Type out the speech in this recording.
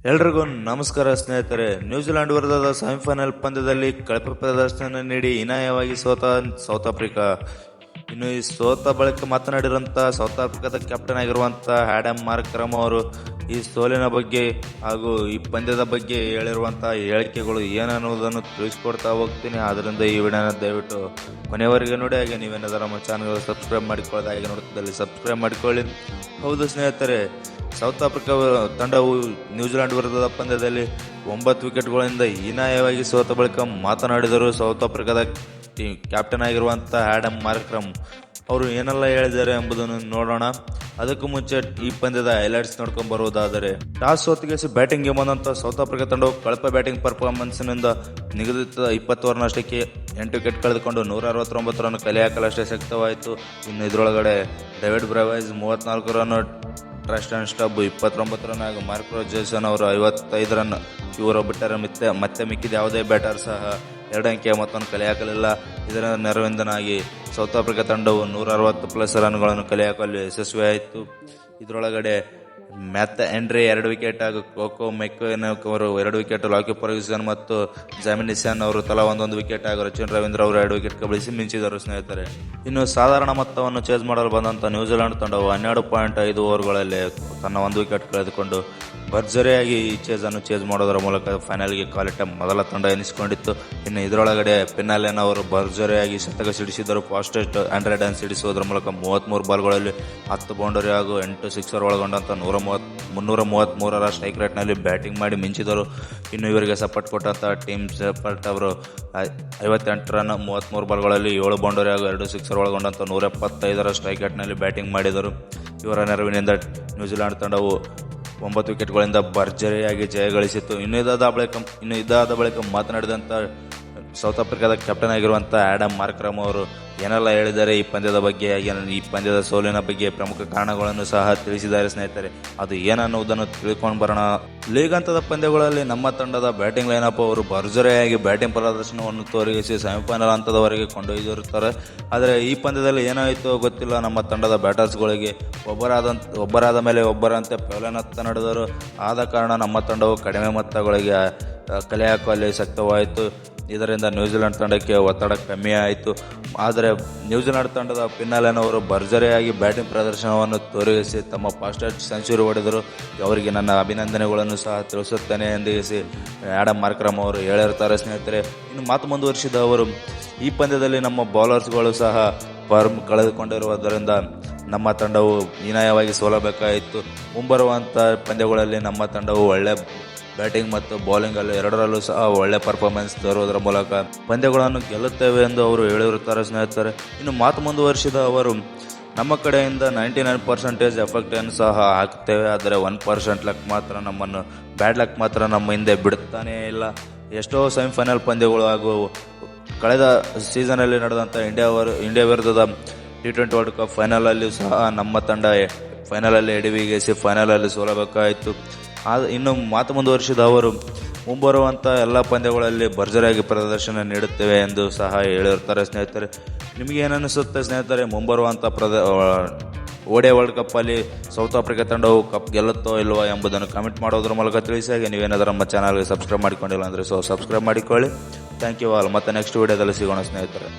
ಎಲ್ರಿಗೂ ನಮಸ್ಕಾರ ಸ್ನೇಹಿತರೆ. ನ್ಯೂಜಿಲೆಂಡ್ ವಿರುದ್ಧದ ಸೆಮಿಫೈನಲ್ ಪಂದ್ಯದಲ್ಲಿ ಕಳಪೆ ಪ್ರದರ್ಶನ ನೀಡಿ ಹೀನಾಯವಾಗಿ ಸೋತ ಸೌತ್ ಆಫ್ರಿಕಾ. ಇನ್ನು ಈ ಸೋತ ಬಳಿಕ ಮಾತನಾಡಿರುವಂಥ ಸೌತ್ ಆಫ್ರಿಕಾದ ಕ್ಯಾಪ್ಟನ್ ಆಗಿರುವಂಥ ಆ್ಯಡಮ್ ಮಾರ್ಕ್ರಮ್ ಅವರು ಈ ಸೋಲಿನ ಬಗ್ಗೆ ಹಾಗೂ ಈ ಪಂದ್ಯದ ಬಗ್ಗೆ ಹೇಳಿರುವಂಥ ಹೇಳಿಕೆಗಳು ಏನನ್ನುವುದನ್ನು ತಿಳಿಸ್ಕೊಡ್ತಾ ಹೋಗ್ತೀನಿ. ಆದ್ದರಿಂದ ಈ ವಿಡಿಯೋನ ದಯವಿಟ್ಟು ಕೊನೆಯವರೆಗೆ ನೋಡಿ. ಹಾಗೆ ನೀವೇನಾದರೂ ನಮ್ಮ ಚಾನಲ್ ಸಬ್ಸ್ಕ್ರೈಬ್ ಮಾಡಿಕೊಳ್ಳೋದು ಹಾಗೆ ನೋಡುತ್ತಿದ್ದಲ್ಲಿ ಸಬ್ಸ್ಕ್ರೈಬ್ ಮಾಡಿಕೊಳ್ಳಿ. ಹೌದು ಸ್ನೇಹಿತರೆ, ಸೌತ್ ಆಫ್ರಿಕಾ ತಂಡವು ನ್ಯೂಜಿಲೆಂಡ್ ವಿರುದ್ಧದ ಪಂದ್ಯದಲ್ಲಿ 9 ವಿಕೆಟ್ಗಳಿಂದ ಹೀನಾಯವಾಗಿ ಸೋತ ಬಳಿಕ ಮಾತನಾಡಿದರು ಸೌತ್ ಆಫ್ರಿಕಾದ ಕ್ಯಾಪ್ಟನ್ ಆಗಿರುವಂಥ ಆ್ಯಡಮ್ ಮಾರ್ಕ್ರಮ್ ಅವರು ಏನೆಲ್ಲ ಹೇಳಿದ್ದಾರೆ ಎಂಬುದನ್ನು ನೋಡೋಣ. ಅದಕ್ಕೂ ಮುಂಚೆ ಈ ಪಂದ್ಯದ ಹೈಲೈಟ್ಸ್ ನೋಡ್ಕೊಂಡು ಬರುವುದಾದರೆ, ಟಾಸ್ ಸೋತಿಗೆಸಿ ಬ್ಯಾಟಿಂಗ್ಗೆ ಬಂದಂಥ ಸೌತ್ ಆಫ್ರಿಕಾ ತಂಡವು ಕಳಪೆ ಬ್ಯಾಟಿಂಗ್ ಪರ್ಫಾರ್ಮೆನ್ಸ್ನಿಂದ ನಿಗದಿತ 20 ಓವರ್ನಷ್ಟಕ್ಕೆ 8 ವಿಕೆಟ್ ಕಳೆದುಕೊಂಡು 169 ರನ್ ಕಲೆ ಹಾಕಲಷ್ಟೇ ಶಕ್ತವಾಯಿತು. ಇನ್ನು ಇದರೊಳಗಡೆ ಡೇವಿಡ್ ಬ್ರೆವೈಸ್ 34 ರನ್, ಟ್ರಾಸ್ಟನ್ ಸ್ಟಬ್ 29 ರನ್ ಹಾಗೂ ಮಾರ್ಕ್ ಜೇಸನ್ ಅವರು 55 ರನ್ ಇವರು ಬಿಟ್ಟರೆ ಮತ್ತೆ ಮಿಕ್ಕಿದ ಯಾವುದೇ ಬ್ಯಾಟರ್ ಸಹ 2 ಅಂಕೆಯ ಮೊತ್ತವನ್ನು ಕಲೆ ಹಾಕಲಿಲ್ಲ. ಇದರ ನೆರವಿಂದನಾಗಿ ಸೌತ್ ಆಫ್ರಿಕಾ ತಂಡವು 160+ ರನ್ಗಳನ್ನು ಕಲೆ ಹಾಕಲು ಯಶಸ್ವಿಯಾಯಿತು. ಇದರೊಳಗಡೆ ಮ್ಯಾಥ್ ಹೆನ್ರಿ 2 ವಿಕೆಟ್ ಹಾಗೂ ಕೋಕೋ ಮೆಕ್ವೆನ್ ಅವರು 2 ವಿಕೆಟ್, ಲಾಕಿ ಫರ್ಗ್ಯೂಸನ್ ಮತ್ತು ಜಾಮಿನಿಸನ್ ಅವರು ತಲಾ 1 ವಿಕೆಟ್ ಹಾಗೂ ರಚಿನ್ ರವೀಂದ್ರ ಅವರು 2 ವಿಕೆಟ್ ಕಬಳಿಸಿ ಮಿಂಚಿದರು ಸ್ನೇಹಿತರೆ. ಇನ್ನು ಸಾಧಾರಣ ಮೊತ್ತವನ್ನು ಚೇಸ್ ಮಾಡಲು ಬಂದಂಥ ನ್ಯೂಜಿಲೆಂಡ್ ತಂಡವು 12.5 ಓವರ್ಗಳಲ್ಲಿ ತನ್ನ 1 ವಿಕೆಟ್ ಕಳೆದುಕೊಂಡು ಭರ್ಜರಿಯಾಗಿ ಈ ಚೇಸ್ ಮಾಡೋದರ ಮೂಲಕ ಫೈನಲ್ಗೆ ಕಾಲಿಟ್ಟ ಮೊದಲ ತಂಡ ಎನಿಸಿಕೊಂಡಿತ್ತು. ಇನ್ನು ಇದರೊಳಗಡೆ ಪಿನ್ನಾಲೆನ್ ಅವರು ಭರ್ಜರಿಯಾಗಿ ಶತಕ ಸಿಡಿಸಿದರು. ಫಾಸ್ಟೆಸ್ಟ್ 100 ರನ್ ಸಿಡಿಸುವುದರ ಮೂಲಕ 33 ಬಾಲ್ಗಳಲ್ಲಿ 10 ಬೌಂಡರಿ ಹಾಗೂ 8 ಸಿಕ್ಸರ್ ಒಳಗೊಂಡಂಥ 333ರ ಸ್ಟ್ರೈಕ್ ರೇಟ್ನಲ್ಲಿ ಬ್ಯಾಟಿಂಗ್ ಮಾಡಿ ಮಿಂಚಿದರು. ಇನ್ನು ಇವರಿಗೆ ಸಪೋರ್ಟ್ ಕೊಟ್ಟಂಥ ಟೀಮ್ ಸೆಪರ್ಟ್ ಅವರು 58 ರನ್ 33 ಬಾಲ್ಗಳಲ್ಲಿ 7 ಬೌಂಡರಿ ಹಾಗೂ 2 ಸಿಕ್ಸರ್ ಒಳಗೊಂಡಂಥ 175ರ ಸ್ಟ್ರೈಕ್ ರೇಟ್ನಲ್ಲಿ ಬ್ಯಾಟಿಂಗ್ ಮಾಡಿದರು. ಇವರ ನೆರವಿನಿಂದ ನ್ಯೂಜಿಲೆಂಡ್ ತಂಡವು 9 ವಿಕೆಟ್ಗಳಿಂದ ಭರ್ಜರಿಯಾಗಿ ಜಯಗಳಿಸಿತು. ಇನ್ನು ಇದಾದ ಬಳಿಕ ಮಾತನಾಡಿದಂಥ ಸೌತ್ ಆಫ್ರಿಕಾದ ಕ್ಯಾಪ್ಟನ್ ಆಗಿರುವಂಥ ಆ್ಯಡಮ್ ಮಾರ್ಕ್ರಮ್ ಅವರು ಏನೆಲ್ಲ ಹೇಳಿದ್ದಾರೆ ಈ ಪಂದ್ಯದ ಬಗ್ಗೆ, ಈ ಪಂದ್ಯದ ಸೋಲಿನ ಬಗ್ಗೆ ಪ್ರಮುಖ ಕಾರಣಗಳನ್ನು ಸಹ ತಿಳಿಸಿದ್ದಾರೆ ಸ್ನೇಹಿತರೆ. ಅದು ಏನನ್ನುವುದನ್ನು ತಿಳ್ಕೊಂಡು ಬರೋಣ. ಲೀಗ್ ಹಂತದ ಪಂದ್ಯಗಳಲ್ಲಿ ನಮ್ಮ ತಂಡದ ಬ್ಯಾಟಿಂಗ್ ಲೈನಪ್ ಅವರು ಭರ್ಜರಿಯಾಗಿ ಬ್ಯಾಟಿಂಗ್ ಪ್ರದರ್ಶನವನ್ನು ತೋರಿಸಿ ಸೆಮಿಫೈನಲ್ ಹಂತದವರೆಗೆ ಕೊಂಡೊಯ್ದಿರುತ್ತಾರೆ. ಆದರೆ ಈ ಪಂದ್ಯದಲ್ಲಿ ಏನಾಯಿತೋ ಗೊತ್ತಿಲ್ಲ, ನಮ್ಮ ತಂಡದ ಬ್ಯಾಟರ್ಸ್ಗಳಿಗೆ ಒಬ್ಬರಾದ ಮೇಲೆ ಒಬ್ಬರಂತೆ ಪೆವಲನತ್ತ ನಡೆದರು. ಆದ ಕಾರಣ ನಮ್ಮ ತಂಡವು ಕಡಿಮೆ ಮೊತ್ತಗಳಿಗೆ ಕಲೆ ಹಾಕುವಲ್ಲಿ ಶಕ್ತವಾಯಿತು. ಇದರಿಂದ ನ್ಯೂಜಿಲೆಂಡ್ ತಂಡಕ್ಕೆ ಒತ್ತಡ ಕಮ್ಮಿ ಆಯಿತು. ಆದರೆ ನ್ಯೂಜಿಲೆಂಡ್ ತಂಡದ ಪಿನ್ನಾಲೆನ್ ಅವರು ಭರ್ಜರಿಯಾಗಿ ಬ್ಯಾಟಿಂಗ್ ಪ್ರದರ್ಶನವನ್ನು ತೋರಿಸಿ ತಮ್ಮ ಫಾಸ್ಟೆಸ್ಟ್ ಸೆಂಚುರಿ ಹೊಡೆದರು. ಅವರಿಗೆ ನನ್ನ ಅಭಿನಂದನೆಗಳನ್ನು ಸಹ ತಿಳಿಸುತ್ತೇನೆ ಎಂದಿಸಿ ಆ್ಯಡಮ್ ಮಾರ್ಕ್ರಮ್ ಅವರು ಹೇಳಿರ್ತಾರೆ ಸ್ನೇಹಿತರೆ. ಇನ್ನು ಮಾತು ಮುಂದುವರಿಸಿದ ಅವರು, ಈ ಪಂದ್ಯದಲ್ಲಿ ನಮ್ಮ ಬೌಲರ್ಸ್ಗಳು ಸಹ ಫಾರ್ಮ್ ಕಳೆದುಕೊಂಡಿರುವುದರಿಂದ ನಮ್ಮ ತಂಡವು ಹೀನಾಯವಾಗಿ ಸೋಲಬೇಕಾಯಿತು. ಮುಂಬರುವಂಥ ಪಂದ್ಯಗಳಲ್ಲಿ ನಮ್ಮ ತಂಡವು ಒಳ್ಳೆ ಬ್ಯಾಟಿಂಗ್ ಮತ್ತು ಬೌಲಿಂಗಲ್ಲಿ ಎರಡರಲ್ಲೂ ಸಹ ಒಳ್ಳೆ ಪರ್ಫಾರ್ಮೆನ್ಸ್ ತರುವುದರ ಮೂಲಕ ಪಂದ್ಯಗಳನ್ನು ಗೆಲ್ಲುತ್ತೇವೆ ಎಂದು ಅವರು ಹೇಳಿರುತ್ತಾರೆ ಸ್ನೇಹಿತರೆ. ಇನ್ನು ಮಾತು ಮುಂದುವರಿಸಿದ ಅವರು, ನಮ್ಮ ಕಡೆಯಿಂದ 99% ಎಫೆಕ್ಟನ್ನು ಸಹ ಹಾಕ್ತೇವೆ, ಆದರೆ 1% ಲಕ್ ಮಾತ್ರ ಬ್ಯಾಡ್ ಲಕ್ ಮಾತ್ರ ನಮ್ಮ ಹಿಂದೆ ಬಿಡುತ್ತಾನೇ ಇಲ್ಲ. ಎಷ್ಟೋ ಸೆಮಿಫೈನಲ್ ಪಂದ್ಯಗಳು ಹಾಗೂ ಕಳೆದ ಸೀಸನಲ್ಲಿ ನಡೆದಂಥ ಇಂಡಿಯಾ ವಿರುದ್ಧದ T20 ವರ್ಲ್ಡ್ ಕಪ್ ಫೈನಲಲ್ಲಿ ಸಹ ನಮ್ಮ ತಂಡ ಫೈನಲಲ್ಲಿ ಎಡವಿಗೇಸಿ ಫೈನಲಲ್ಲಿ ಸೋಲಬೇಕಾಯಿತು. ಇನ್ನು ಮಾತು ಮುಂದುವರಿಸಿದ ಅವರು, ಮುಂಬರುವಂಥ ಎಲ್ಲ ಪಂದ್ಯಗಳಲ್ಲಿ ಭರ್ಜರಿಯಾಗಿ ಪ್ರದರ್ಶನ ನೀಡುತ್ತೇವೆ ಎಂದು ಸಹ ಹೇಳಿರ್ತಾರೆ ಸ್ನೇಹಿತರೆ. ನಿಮಗೇನಿಸುತ್ತೆ ಸ್ನೇಹಿತರೆ, ಮುಂಬರುವಂಥ ODI ವರ್ಲ್ಡ್ ಕಪ್ಪಲ್ಲಿ ಸೌತ್ ಆಫ್ರಿಕಾ ತಂಡವು ಕಪ್ ಗೆಲ್ಲುತ್ತೋ ಇಲ್ವೋ ಎಂಬುದನ್ನು ಕಮೆಂಟ್ ಮಾಡೋದ್ರ ಮೂಲಕ ತಿಳಿಸಿ. ಹಾಗೆ ನೀವೇನಾದರೂ ನಮ್ಮ ಚಾನಲ್ಗೆ ಸಬ್ಸ್ಕ್ರೈಬ್ ಮಾಡಿಕೊಂಡಿಲ್ಲ ಅಂದರೆ ಸಬ್ಸ್ಕ್ರೈಬ್ ಮಾಡಿಕೊಳ್ಳಿ. Thank you all. ಮತ್ತೆ ನೆಕ್ಸ್ಟ್ ವಿಡಿಯೋದಲ್ಲಿ ಸಿಗೋಣ ಸ್ನೇಹಿತರೆ.